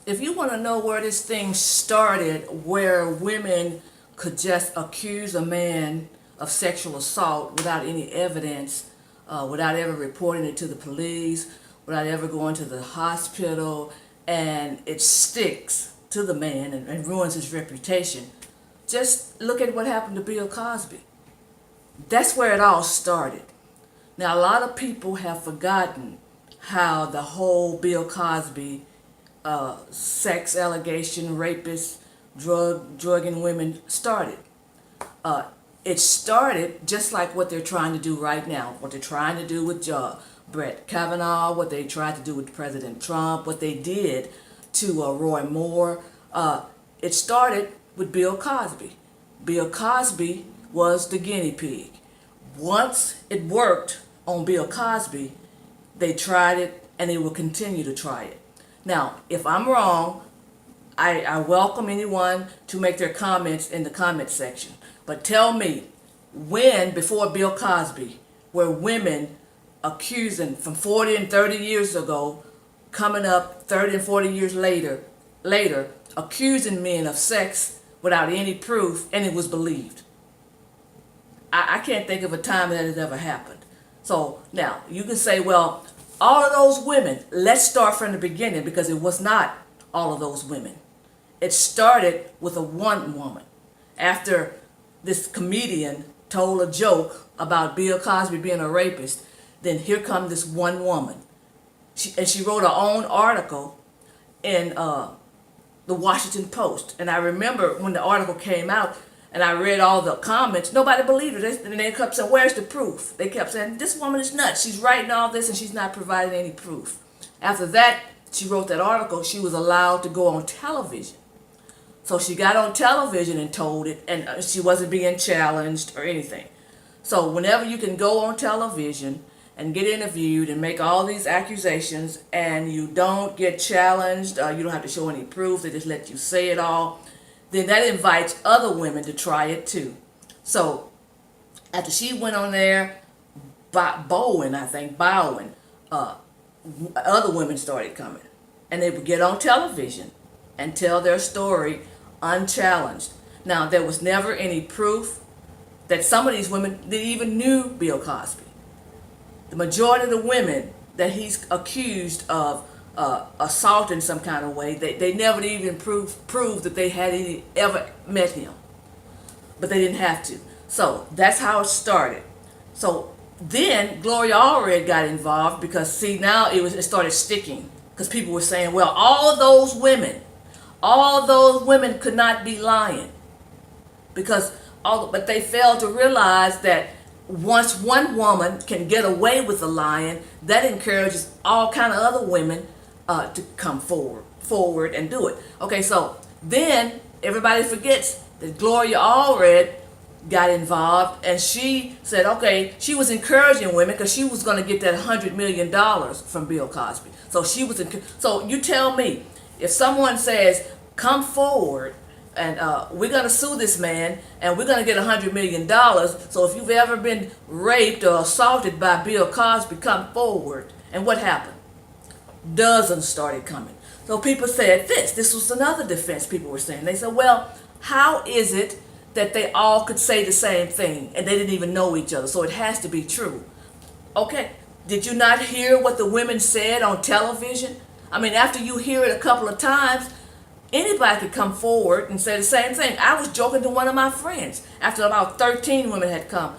if you want to know where this thing started, where women could just accuse a man of sexual assault without any evidence, without ever reporting it to the police, without ever going to the hospital, and it sticks to the man and ruins his reputation. Just look at what happened to Bill Cosby. That's where it all started. Now, a lot of people have forgotten how the whole Bill Cosby sex allegation, rapist, drugging women started. It started just like what they're trying to do right now, what they're trying to do with Brett Kavanaugh, what they tried to do with President Trump, what they did to Roy Moore. It started with Bill Cosby. Bill Cosby was the guinea pig. Once it worked on Bill Cosby, they tried it and they will continue to try it. Now, if I'm wrong, I welcome anyone to make their comments in the comment section. But tell me, when, before Bill Cosby, were women accusing from 40 and 30 years ago, coming up 30 and 40 years later, accusing men of sex without any proof, and it was believed? I can't think of a time that has ever happened. So now you can say, well, all of those women, let's start from the beginning, because it was not all of those women. It started with a one woman. After this comedian told a joke about Bill Cosby being a rapist, then here comes this one woman. She wrote her own article in the Washington Post. And I remember when the article came out and I read all the comments, nobody believed it. And they kept saying, where's the proof? They kept saying, this woman is nuts. She's writing all this and she's not providing any proof. After that, she wrote that article, she was allowed to go on television. So she got on television and told it, and she wasn't being challenged or anything. So whenever you can go on television and get interviewed and make all these accusations and you don't get challenged, you don't have to show any proof, they just let you say it all, then that invites other women to try it too. So after she went on there, Bowen, other women started coming. And they would get on television and tell their story unchallenged. Now, there was never any proof that some of these women, they even knew Bill Cosby. The majority of the women that he's accused of assault in some kind of way, they never even proved that they had ever met him. But they didn't have to. So that's how it started. So then Gloria Allred got involved because, see, now it started sticking. Because people were saying, well, all those women could not be lying. But they failed to realize that once one woman can get away with the lying, that encourages all kind of other women to come forward and do it. Okay, so then everybody forgets that Gloria Allred got involved, and she said, okay, she was encouraging women because she was going to get that $100 million from Bill Cosby. So so you tell me, if someone says, come forward and we're going to sue this man and we're going to get $100 million. So if you've ever been raped or assaulted by Bill Cosby, come forward. And what happened? Dozens started coming. So people said this was another defense people were saying. They said, well, how is it that they all could say the same thing and they didn't even know each other? So it has to be true. Okay, did you not hear what the women said on television? I mean, after you hear it a couple of times, anybody could come forward and say the same thing. I was joking to one of my friends after about 13 women had come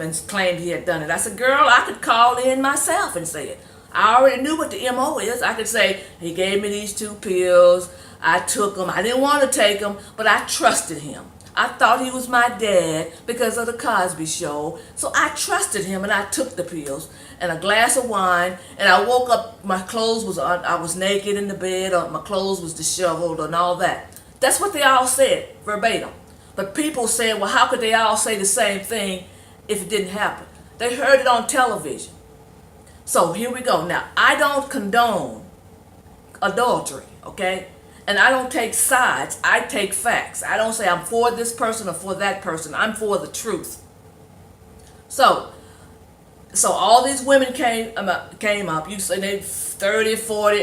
and claimed he had done it. I said, girl, I could call in myself and say it. I already knew what the MO is. I could say, he gave me these 2 pills. I took them. I didn't want to take them, but I trusted him. I thought he was my dad because of the Cosby Show. So I trusted him and I took the pills and a glass of wine, and I woke up, my clothes was on, I was naked in the bed, or my clothes was disheveled and all that. That's what they all said, verbatim. But people said, well, how could they all say the same thing if it didn't happen? They heard it on television. So here we go. Now, I don't condone adultery, okay? And I don't take sides. I take facts. I don't say I'm for this person or for that person. I'm for the truth. So all these women came up. You say they 30, 40,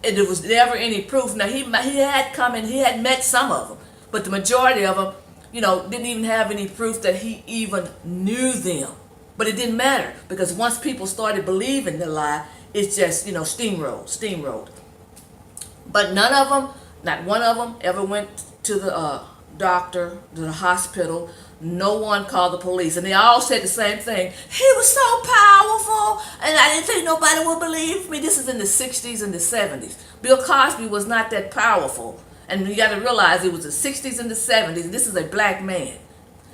and there was never any proof. Now he had come and he had met some of them, but the majority of them, didn't even have any proof that he even knew them. But it didn't matter because once people started believing the lie, it's just steamrolled. But none of them, not one of them, ever went to the doctor, to the hospital. No one called the police, and they all said the same thing. He was so powerful, and I didn't think nobody would believe me. This is in the 60s and the 70s. Bill Cosby was not that powerful, and you got to realize it was the 60s and the 70s. This is a black man,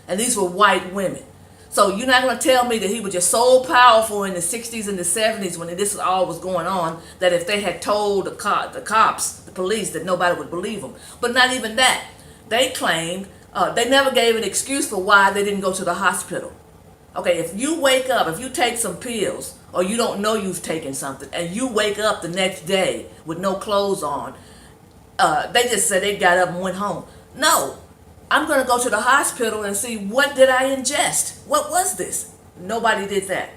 and these were white women. So you're not going to tell me that he was just so powerful in the 60s and the 70s when this all was going on that if they had told the cops, the police, that nobody would believe them. But not even that. They claimed. They never gave an excuse for why they didn't go to the hospital. Okay, if you wake up, if you take some pills, or you don't know you've taken something, and you wake up the next day with no clothes on, they just said they got up and went home. No, I'm going to go to the hospital and see what did I ingest. What was this? Nobody did that.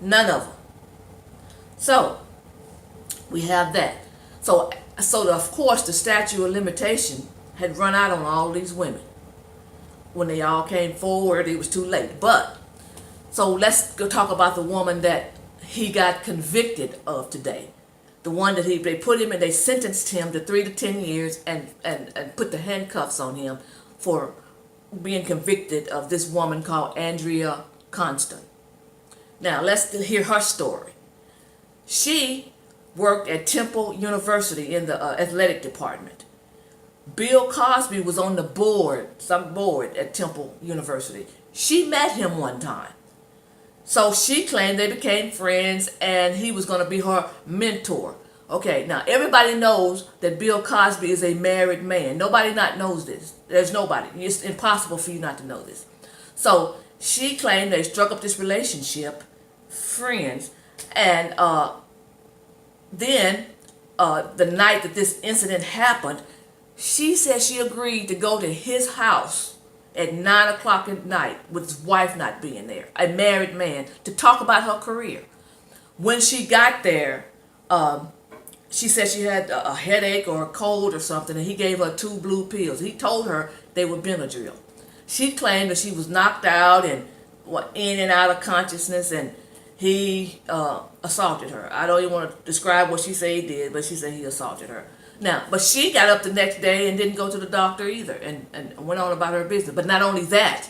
None of them. So, we have that. So of course, the statute of limitation had run out on all these women. When they all came forward, it was too late. But, so let's go talk about the woman that he got convicted of today. The one that they put him in, they sentenced him to 3 to 10 years and put the handcuffs on him for being convicted of this woman called Andrea Constant. Now, let's hear her story. She worked at Temple University in the athletic department. Bill Cosby was on the board, some board at Temple University. She met him one time. So she claimed they became friends and he was going to be her mentor. Okay, now everybody knows that Bill Cosby is a married man. Nobody not knows this. There's nobody. It's impossible for you not to know this. So she claimed they struck up this relationship, friends, and then the night that this incident happened, she said she agreed to go to his house at 9 o'clock at night with his wife not being there, a married man, to talk about her career. When she got there, she said she had a headache or a cold or something, and he gave her 2 blue pills. He told her they were Benadryl. She claimed that she was knocked out and in and out of consciousness, and he assaulted her. I don't even want to describe what she said he did, but she said he assaulted her. Now, but she got up the next day and didn't go to the doctor either, and went on about her business. But not only that,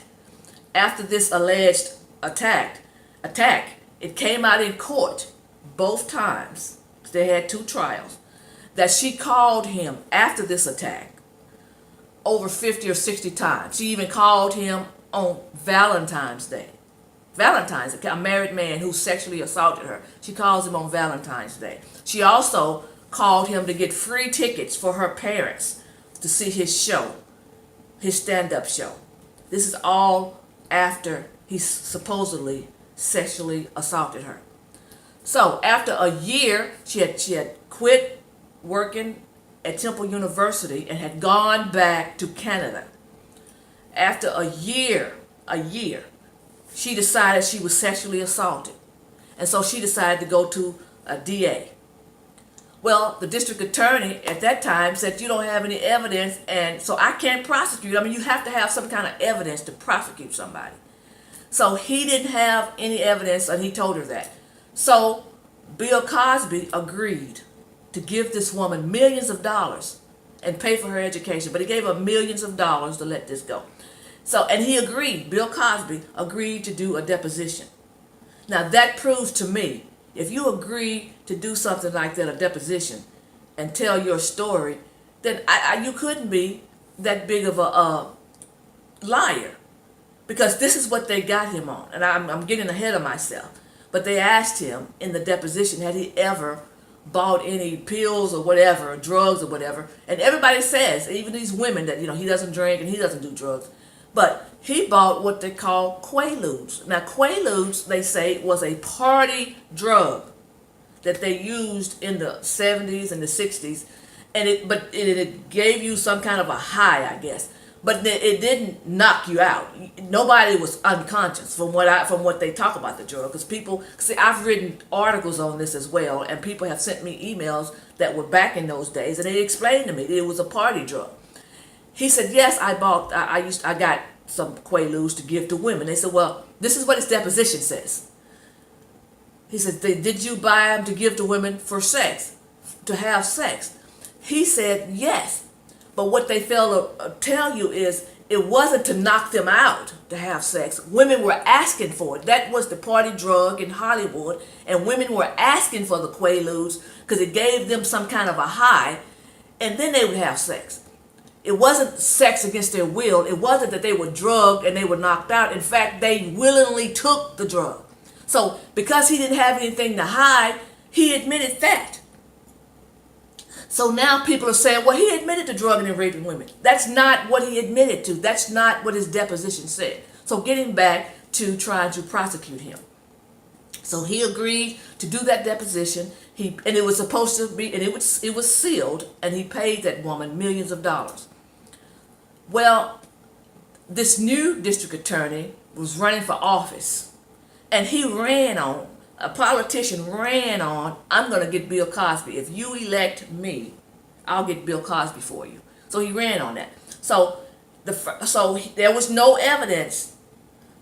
after this alleged attack, it came out in court both times. They had 2 trials. That she called him after this attack over 50 or 60 times. She even called him on Valentine's Day. Valentine's, a married man who sexually assaulted her. She calls him on Valentine's Day. She also called him to get free tickets for her parents to see his show, his stand-up show. This is all after he supposedly sexually assaulted her. So after a year, she had quit working at Temple University and had gone back to Canada. After a year, she decided she was sexually assaulted. And so she decided to go to a DA. Well, the district attorney at that time said, you don't have any evidence, and so I can't prosecute. I mean, you have to have some kind of evidence to prosecute somebody. So he didn't have any evidence, and he told her that. So Bill Cosby agreed to give this woman millions of dollars and pay for her education, but he gave her millions of dollars to let this go. So, and he agreed, Bill Cosby agreed to do a deposition. Now that proves to me, if you agree to do something like that, a deposition, and tell your story, then you couldn't be that big of a liar. Because this is what they got him on. And I'm getting ahead of myself. But they asked him in the deposition, had he ever bought any pills or whatever, or drugs or whatever. And everybody says, even these women, that he doesn't drink and he doesn't do drugs. But he bought what they call Quaaludes. Now Quaaludes, they say, was a party drug that they used in the 70s and the 60s. And it gave you some kind of a high, I guess. but it didn't knock you out. Nobody was unconscious from what they talk about the drug. Because people see, I've written articles on this as well, and people have sent me emails that were back in those days, and they explained to me that it was a party drug. He said, yes, I got some Quaaludes to give to women. They said, well, this is what his deposition says. He said, did you buy them to give to women for sex, to have sex? He said, yes. But what they failed to tell you is it wasn't to knock them out to have sex. Women were asking for it. That was the party drug in Hollywood. And women were asking for the Quaaludes because it gave them some kind of a high. And then they would have sex. It wasn't sex against their will. It wasn't that they were drugged and they were knocked out. In fact, they willingly took the drug. So because he didn't have anything to hide, he admitted that. So now people are saying, well, he admitted to drugging and raping women. That's not what he admitted to. That's not what his deposition said. So getting back to trying to prosecute him. So he agreed to do that deposition. And it was supposed to be, and it was sealed, and he paid that woman millions of dollars. Well, this new district attorney was running for office, and a politician ran on, I'm going to get Bill Cosby. If you elect me, I'll get Bill Cosby for you. So he ran on that. So there was no evidence.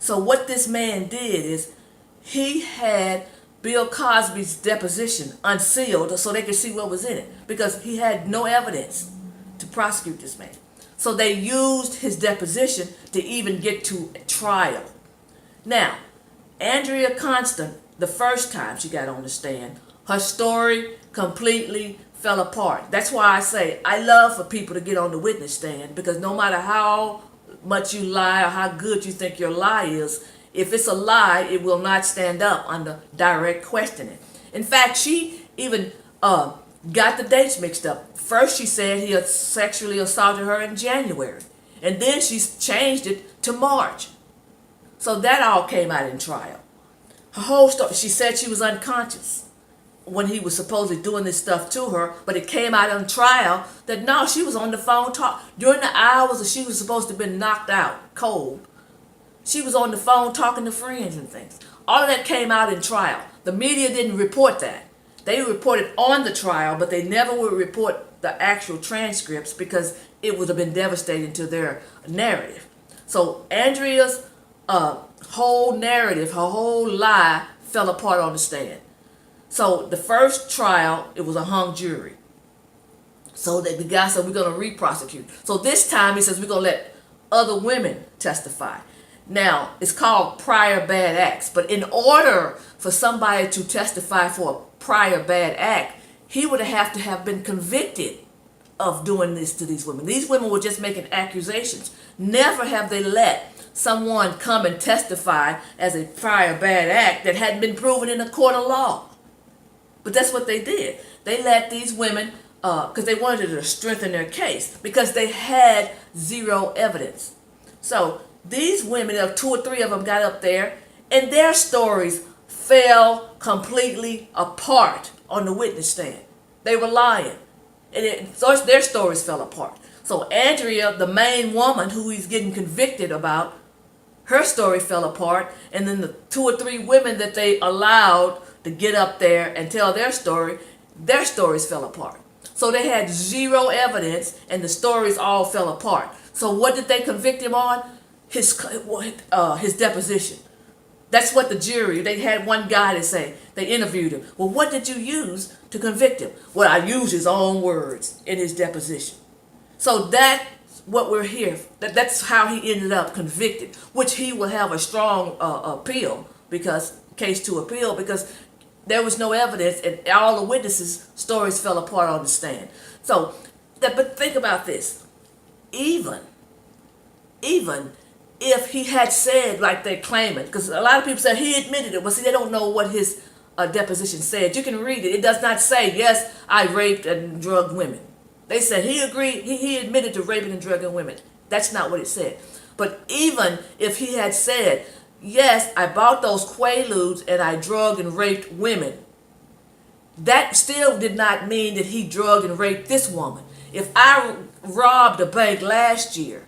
So what this man did is he had Bill Cosby's deposition unsealed so they could see what was in it, because he had no evidence to prosecute this man. So they used his deposition to even get to trial. Now, Andrea Constant, the first time she got on the stand, her story completely fell apart. That's why I say I love for people to get on the witness stand, because no matter how much you lie or how good you think your lie is, if it's a lie, it will not stand up under direct questioning. In fact, she even got the dates mixed up. First, she said he had sexually assaulted her in January, and then she changed it to March. So that all came out in trial. Her whole story, she said she was unconscious when he was supposedly doing this stuff to her, but it came out on trial that no, she was on the phone during the hours that she was supposed to have been knocked out cold. She was on the phone talking to friends and things. All of that came out in trial. The media didn't report that. They reported on the trial, but they never would report the actual transcripts because it would have been devastating to their narrative. So Andrea's whole narrative, her whole lie fell apart on the stand. So the first trial, it was a hung jury. So the guy said, we're going to re-prosecute. So this time he says, we're going to let other women testify. Now, it's called prior bad acts, but in order for somebody to testify for a prior bad act, he would have to have been convicted of doing this to these women. These women were just making accusations. Never have they let someone come and testify as a prior bad act that hadn't been proven in a court of law. But that's what they did. They let these women, because they wanted to strengthen their case, because they had zero evidence. So these women, two or three of them got up there, and their stories fell completely apart on the witness stand. They were lying, and so their stories fell apart. So Andrea, the main woman who he's getting convicted about, her story fell apart, and then the two or three women that they allowed to get up there and tell their stories fell apart. So they had zero evidence, and the stories all fell apart. So what did they convict him on? His deposition. That's what the jury, they had one guy to say, they interviewed him. Well, what did you use to convict him? Well, I used his own words in his deposition. So that's what we're here. That's how he ended up convicted, which he will have a strong appeal, because there was no evidence, and all the witnesses' stories fell apart on the stand. So, but think about this. Even if he had said, like they're claiming, because a lot of people say he admitted it. Well, see, they don't know what his deposition said. You can read it. It does not say, yes, I raped and drugged women. They said he agreed, he admitted to raping and drugging women. That's not what it said. But even if he had said, yes, I bought those Quaaludes and I drugged and raped women, that still did not mean that he drugged and raped this woman. If I robbed a bank last year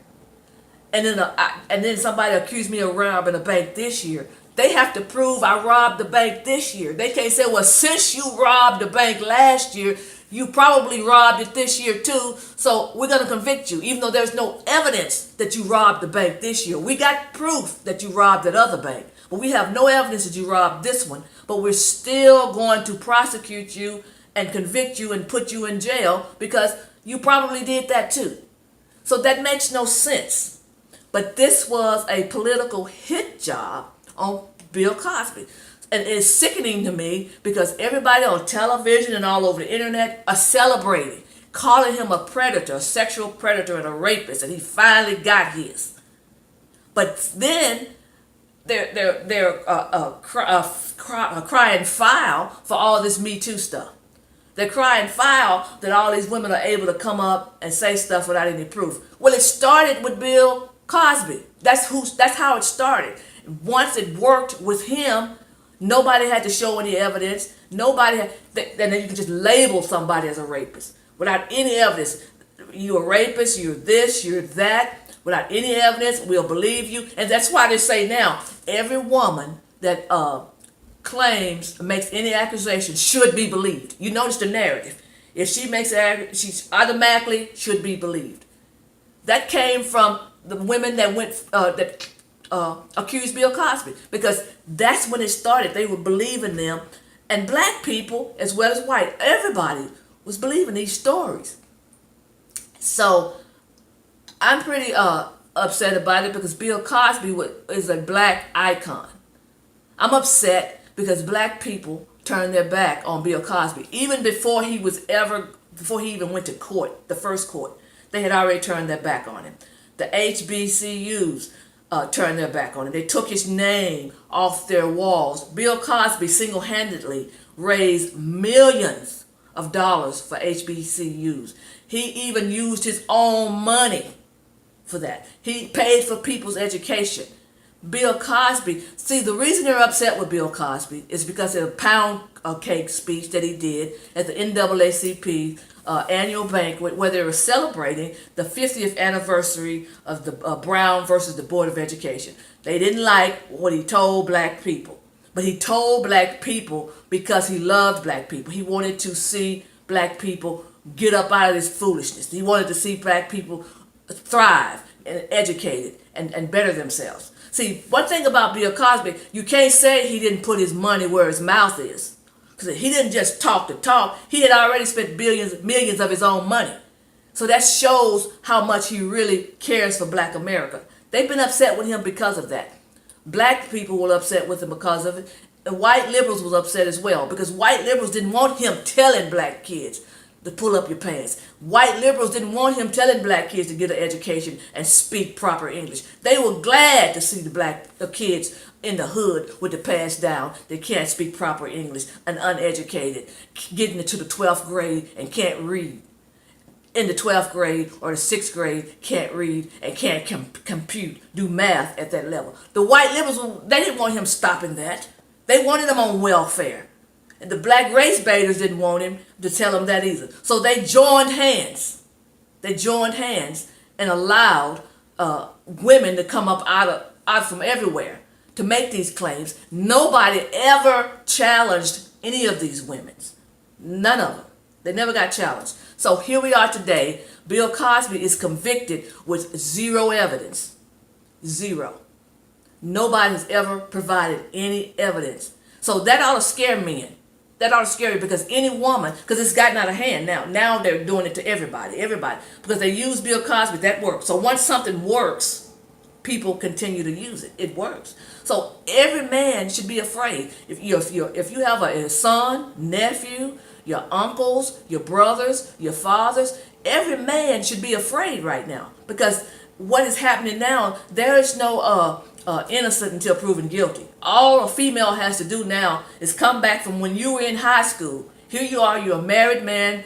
and then somebody accused me of robbing a bank this year. They have to prove I robbed the bank this year. They can't say, well, since you robbed the bank last year, you probably robbed it this year too, so we're going to convict you, even though there's no evidence that you robbed the bank this year. We got proof that you robbed that other bank, but we have no evidence that you robbed this one. But we're still going to prosecute you and convict you and put you in jail because you probably did that too. So that makes no sense. But this was a political hit job on Bill Cosby. And it's sickening to me because everybody on television and all over the internet are celebrating, calling him a predator, a sexual predator and a rapist, and he finally got his. But then they're crying foul for all this Me Too stuff. They're crying foul that all these women are able to come up and say stuff without any proof. Well, it started with Bill Cosby. That's how it started. Once it worked with him, nobody had to show any evidence. And then you can just label somebody as a rapist without any evidence. You're a rapist, you're this, you're that. Without any evidence, we'll believe you. And that's why they say now, every woman that makes any accusation should be believed. You notice the narrative. If she makes she automatically should be believed. That came from the women that accused Bill Cosby, because that's when it started. They were believing them, and black people as well as white, everybody was believing these stories. So I'm pretty upset about it because Bill Cosby is a black icon. I'm upset because black people turned their back on Bill Cosby even before he even went to court, the first court. They had already turned their back on him. The HBCUs turned their back on him. They took his name off their walls. Bill Cosby single-handedly raised millions of dollars for HBCUs. He even used his own money for that. He paid for people's education. Bill Cosby, see, the reason they're upset with Bill Cosby is because of the pound cake speech that he did at the NAACP annual banquet where they were celebrating the 50th anniversary of the Brown versus the Board of Education. They didn't like what he told black people, but he told black people because he loved black people. He wanted to see black people get up out of this foolishness. He wanted to see black people thrive and educated and better themselves. See, one thing about Bill Cosby, you can't say he didn't put his money where his mouth is. Because he didn't just talk the talk. He had already spent millions of his own money. So that shows how much he really cares for black America. They've been upset with him because of that. Black people were upset with him because of it. And white liberals was upset as well. Because white liberals didn't want him telling black kids to pull up your pants. White liberals didn't want him telling black kids to get an education and speak proper English. They were glad to see the kids in the hood with the pants down. They can't speak proper English and uneducated, getting into the 12th grade and can't read. In the 12th grade or the 6th grade, can't read and can't compute, do math at that level. The white liberals, they didn't want him stopping that. They wanted him on welfare. And the black race baiters didn't want him to tell him that either. So they joined hands. They joined hands and allowed women to come up out from everywhere to make these claims. Nobody ever challenged any of these women. None of them. They never got challenged. So here we are today. Bill Cosby is convicted with zero evidence. Zero. Nobody has ever provided any evidence. So that ought to scare men. That ought to scare you, because any woman, because it's gotten out of hand now. Now they're doing it to everybody. Because they use Bill Cosby, that works. So once something works, people continue to use it. It works. So every man should be afraid. If you have a son, nephew, your uncles, your brothers, your fathers, every man should be afraid right now. Because what is happening now, there is no innocent until proven guilty. All a female has to do now is come back from when you were in high school. Here you are, you're a married man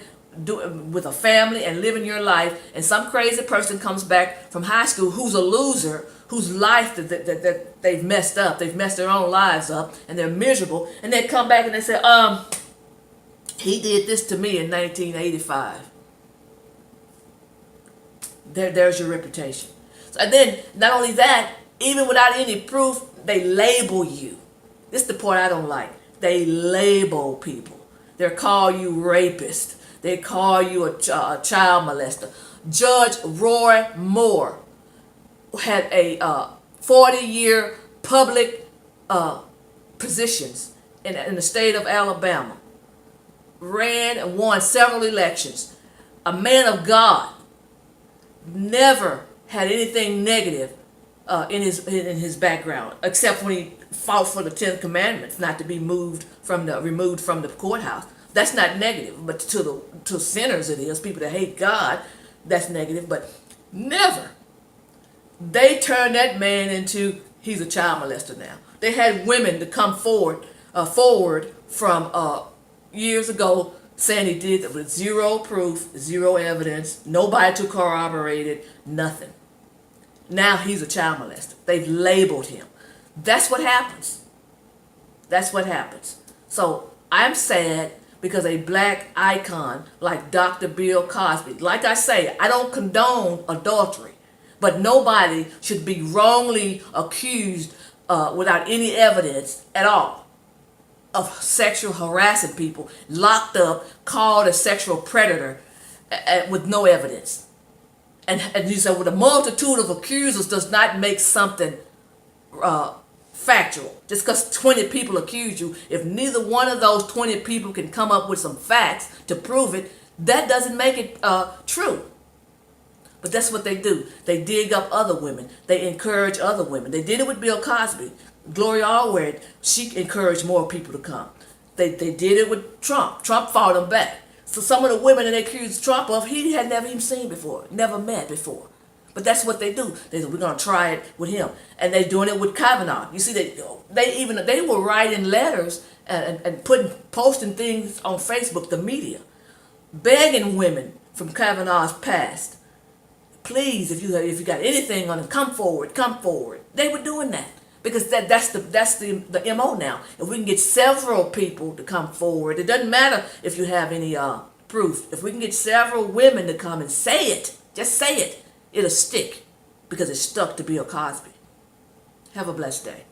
with a family and living your life, and some crazy person comes back from high school who's a loser, whose life that they've messed up. They've messed their own lives up, and they're miserable, and they come back and they say, he did this to me in 1985. There's your reputation. And then, not only that, even without any proof, they label you. This is the part I don't like. They label people. They call you rapist. They call you a child molester. Judge Roy Moore had a 40-year public positions in the state of Alabama. Ran and won several elections. A man of God, never had anything negative in his background, except when he fought for the 10 Commandments, not to be removed from the courthouse. That's not negative, but to sinners it is. People that hate God, that's negative. But never. They turned that man into, he's a child molester now. They had women to come forward from years ago saying he did it with zero proof, zero evidence, nobody to corroborate it, nothing. Now he's a child molester. They've labeled him. That's what happens. That's what happens. So I'm sad because a black icon like Dr. Bill Cosby, like I say, I don't condone adultery, but nobody should be wrongly accused without any evidence at all of sexual harassing people, locked up, called a sexual predator with no evidence. And you say, well, the multitude of accusers does not make something factual. Just because 20 people accuse you, if neither one of those 20 people can come up with some facts to prove it, that doesn't make it true. But that's what they do. They dig up other women. They encourage other women. They did it with Bill Cosby. Gloria Allred, she encouraged more people to come. They did it with Trump. Trump fought them back. So some of the women that they accused Trump of, he had never even seen before, never met before. But that's what they do. They said, we're going to try it with him. And they're doing it with Kavanaugh. You see, they were writing letters and posting things on Facebook, the media, begging women from Kavanaugh's past, please, if you got anything on him, come forward, come forward. They were doing that. Because that's the MO now. If we can get several people to come forward, it doesn't matter if you have any proof. If we can get several women to come and say it, just say it, it'll stick. Because it's stuck to Bill Cosby. Have a blessed day.